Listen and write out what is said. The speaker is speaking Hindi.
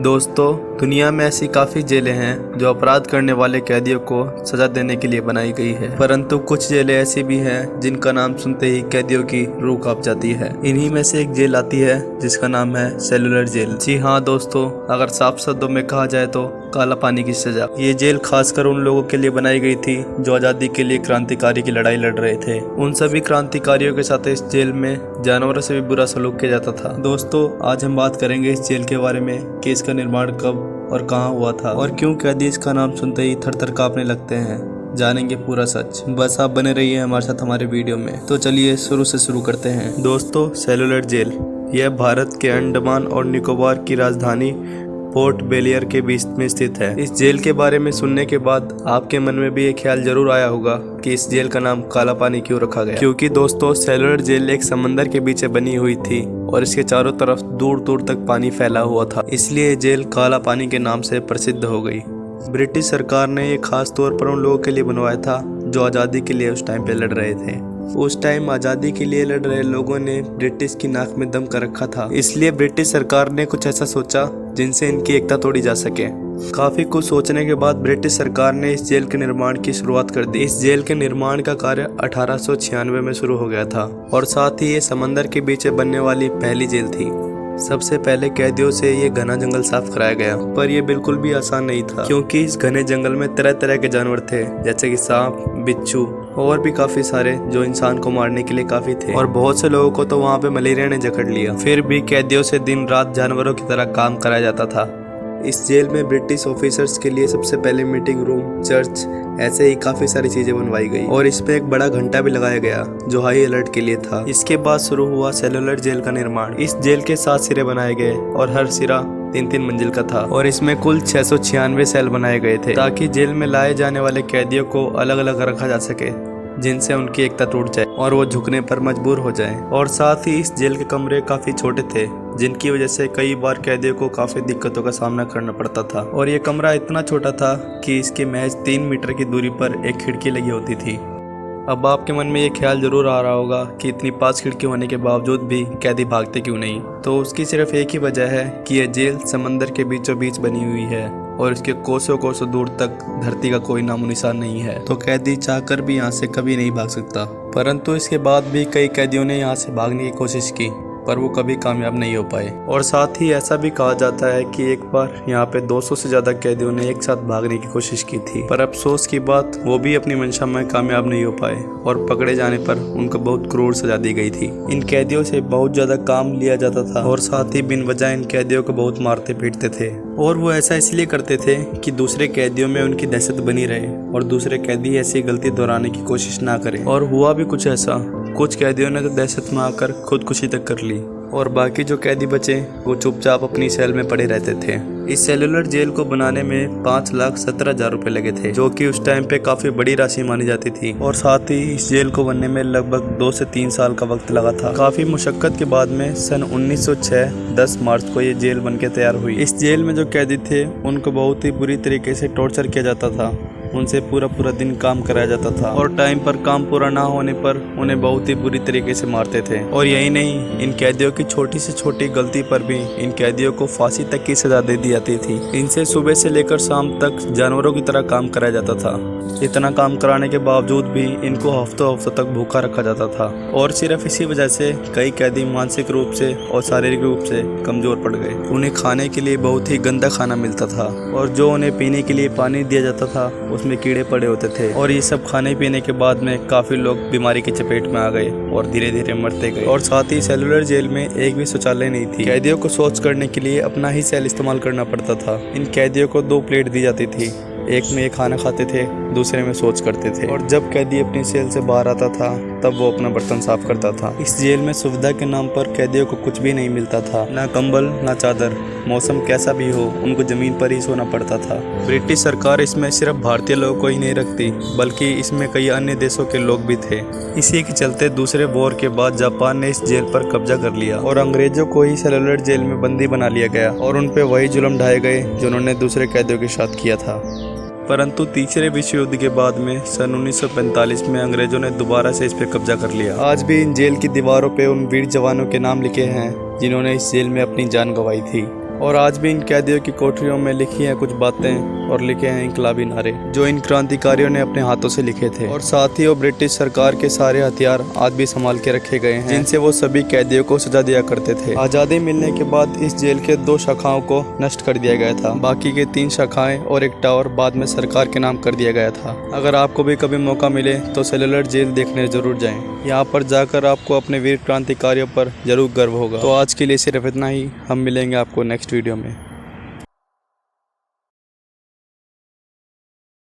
दोस्तों, दुनिया में ऐसी काफ़ी जेलें हैं जो अपराध करने वाले कैदियों को सजा देने के लिए बनाई गई है, परंतु कुछ जेलें ऐसी भी हैं जिनका नाम सुनते ही कैदियों की रूह कांप जाती है। इन्हीं में से एक जेल आती है जिसका नाम है सेलुलर जेल। जी हाँ दोस्तों, अगर साफ शब्दों में कहा जाए तो काला पानी की सजा। ये जेल खासकर उन लोगों के लिए बनाई गई थी जो आज़ादी के लिए क्रांतिकारी की लड़ाई लड़ रहे थे। उन सभी क्रांतिकारियों के साथ इस जेल में जानवरों से भी बुरा सलूक किया जाता था। दोस्तों, आज हम बात करेंगे इस जेल के बारे में कि इसका निर्माण कब और कहाँ हुआ था और क्यों कैदी इसका नाम सुनते ही थर थर कांपने लगते हैं। जानेंगे पूरा सच। बस आप बने रहिए हमारे साथ हमारे वीडियो में। तो चलिए शुरू से शुरू करते हैं। दोस्तों, सेलुलर जेल यह भारत के अंडमान और निकोबार की राजधानी पोर्ट ब्लेयर के बीच में स्थित है। इस जेल के बारे में सुनने के बाद आपके मन में भी ये ख्याल जरूर आया होगा कि इस जेल का नाम काला पानी क्यों रखा गया। क्योंकि दोस्तों, सेलुलर जेल एक समंदर के बीच बनी हुई थी और इसके चारों तरफ दूर दूर तक पानी फैला हुआ था, इसलिए ये जेल काला पानी के नाम से प्रसिद्ध हो गई। ब्रिटिश सरकार ने ये खास तौर पर उन लोगों के लिए बनवाया था जो आज़ादी के लिए उस टाइम पे लड़ रहे थे। उस टाइम आज़ादी के लिए लड़ रहे लोगों ने ब्रिटिश की नाक में दम कर रखा था, इसलिए ब्रिटिश सरकार ने कुछ ऐसा सोचा जिनसे इनकी एकता तोड़ी जा सके। काफी कुछ सोचने के बाद ब्रिटिश सरकार ने इस जेल के निर्माण की शुरुआत कर दी। इस जेल के निर्माण का कार्य 1896 में शुरू हो गया था और साथ ही ये समंदर के बीच बनने वाली पहली जेल थी। सबसे पहले कैदियों से ये घना जंगल साफ कराया गया, पर यह बिल्कुल भी आसान नहीं था क्योंकि इस घने जंगल में तरह तरह के जानवर थे, जैसे कि सांप, बिच्छू और भी काफी सारे जो इंसान को मारने के लिए काफी थे। और बहुत से लोगों को तो वहाँ पे मलेरिया ने जकड़ लिया। फिर भी कैदियों से दिन रात जानवरों की तरह काम कराया जाता था। इस जेल में ब्रिटिश ऑफिसर्स के लिए सबसे पहले मीटिंग रूम, चर्च, ऐसे ही काफी सारी चीजें बनवाई गई और इसमें एक बड़ा घंटा भी लगाया गया जो हाई अलर्ट के लिए था। इसके बाद शुरू हुआ सेलुलर जेल का निर्माण। इस जेल के 7 सिरे बनाए गए और हर सिरा 3-3 मंजिल का था और इसमें कुल 696 सेल बनाए गए थे ताकि जेल में लाए जाने वाले कैदियों को अलग अलग रखा जा सके जिनसे उनकी एकता टूट जाए और वो झुकने पर मजबूर हो जाएं। और साथ ही इस जेल के कमरे काफी छोटे थे जिनकी वजह से कई बार कैदियों को काफी दिक्कतों का सामना करना पड़ता था। और ये कमरा इतना छोटा था कि इसके महज 3 मीटर की दूरी पर एक खिड़की लगी होती थी। अब आपके मन में ये ख्याल जरूर आ रहा होगा कि इतनी 5 खिड़की होने के बावजूद भी कैदी भागते क्यों नहीं। तो उसकी सिर्फ एक ही वजह है कि यह जेल समंदर के बीचों बीच बनी हुई है और इसके कोसों कोसों दूर तक धरती का कोई नामो निशान नहीं है, तो कैदी चाहकर भी यहाँ से कभी नहीं भाग सकता। परंतु इसके बाद भी कई कैदियों ने यहाँ से भागने की कोशिश की पर वो कभी कामयाब नहीं हो पाए। और साथ ही ऐसा भी कहा जाता है कि एक बार यहाँ पे 200 से ज्यादा कैदियों ने एक साथ भागने की कोशिश की थी, पर अफसोस की बात वो भी अपनी मंशा में कामयाब नहीं हो पाए और पकड़े जाने पर उनको बहुत क्रूर सजा दी गई थी। इन कैदियों से बहुत ज्यादा काम लिया जाता था और साथ ही बिन वजह इन कैदियों को बहुत मारते पीटते थे और वो ऐसा इसलिए करते थे कि दूसरे कैदियों में उनकी दहशत बनी रहे और दूसरे कैदी ऐसी गलती दोहराने की कोशिश ना करें। और हुआ भी कुछ ऐसा, कुछ कैदियों ने तो दहशत में आकर खुदकुशी तक कर ली और बाकी जो कैदी बचे वो चुपचाप अपनी सेल में पड़े रहते थे। इस सेलुलर जेल को बनाने में 5,17,000 रुपए लगे थे, जो कि उस टाइम पे काफी बड़ी राशि मानी जाती थी। और साथ ही इस जेल को बनने में लगभग 2 से 3 साल का वक्त लगा था। काफी मुशक्कत के बाद में सन 1906 10 मार्च को ये जेल बनके तैयार हुई। इस जेल में जो कैदी थे उनको बहुत ही बुरी तरीके से टॉर्चर किया जाता था। उनसे पूरा दिन काम कराया जाता था और टाइम पर काम पूरा ना होने पर उन्हें बहुत ही बुरी तरीके से मारते थे। और यही नहीं, इन कैदियों की छोटी से छोटी गलती पर भी इन कैदियों को फांसी तक की सजा दे दी जाती थी। इनसे सुबह से लेकर शाम तक जानवरों की तरह काम कराया जाता था। इतना काम कराने के बावजूद भी इनको हफ्तों तक भूखा रखा जाता था और सिर्फ इसी वजह से कई कैदी मानसिक रूप से और शारीरिक रूप से कमजोर पड़ गए। उन्हें खाने के लिए बहुत ही गंदा खाना मिलता था और जो उन्हें पीने के लिए पानी दिया जाता था उसमें कीड़े पड़े होते थे। और ये सब खाने पीने के बाद में काफी लोग बीमारी की चपेट में आ गए और धीरे धीरे मरते गए। और साथ ही सेलुलर जेल में एक भी शौचालय नहीं थी। कैदियों को शौच करने के लिए अपना ही सेल इस्तेमाल करना पड़ता था। इन कैदियों को 2 प्लेट दी जाती थी, एक में ये खाना खाते थे, दूसरे में शौच करते थे। और जब कैदी अपनी सेल से बाहर आता था तब वो अपना बर्तन साफ करता था। इस जेल में सुविधा के नाम पर कैदियों को कुछ भी नहीं मिलता था, ना कंबल ना चादर। मौसम कैसा भी हो उनको जमीन पर ही सोना पड़ता था। ब्रिटिश सरकार इसमें सिर्फ भारतीय लोगों को ही नहीं रखती बल्कि इसमें कई अन्य देशों के लोग भी थे। इसी के चलते दूसरे वॉर के बाद जापान ने इस जेल पर कब्जा कर लिया और अंग्रेजों को ही सेलुलर जेल में बंदी बना लिया गया और उन पे वही जुल्म ढाए गए जो उन्होंने दूसरे कैदियों के साथ किया था। परंतु तीसरे विश्व युद्ध के बाद में सन 1945 में अंग्रेजों ने दोबारा से इस पे कब्जा कर लिया। आज भी इन जेल की दीवारों पे उन वीर जवानों के नाम लिखे हैं जिन्होंने इस जेल में अपनी जान गंवाई थी। और आज भी इन कैदियों की कोठरियों में लिखी हैं कुछ बातें और लिखे हैं इनकलाबी नारे जो इन क्रांतिकारियों ने अपने हाथों से लिखे थे। और साथ ही वो ब्रिटिश सरकार के सारे हथियार आज भी संभाल के रखे गए हैं जिनसे वो सभी कैदियों को सजा दिया करते थे। आज़ादी मिलने के बाद इस जेल के 2 शाखाओं को नष्ट कर दिया गया था। बाकी के 3 शाखाएं और एक टावर बाद में सरकार के नाम कर दिया गया था। अगर आपको भी कभी मौका मिले तो सेलुलर जेल देखने जरूर जाएं। यहाँ पर जाकर आपको अपने वीर क्रांतिकारियों पर जरूर गर्व होगा। तो आज के लिए सिर्फ इतना ही। हम मिलेंगे आपको नेक्स्ट वीडियो में।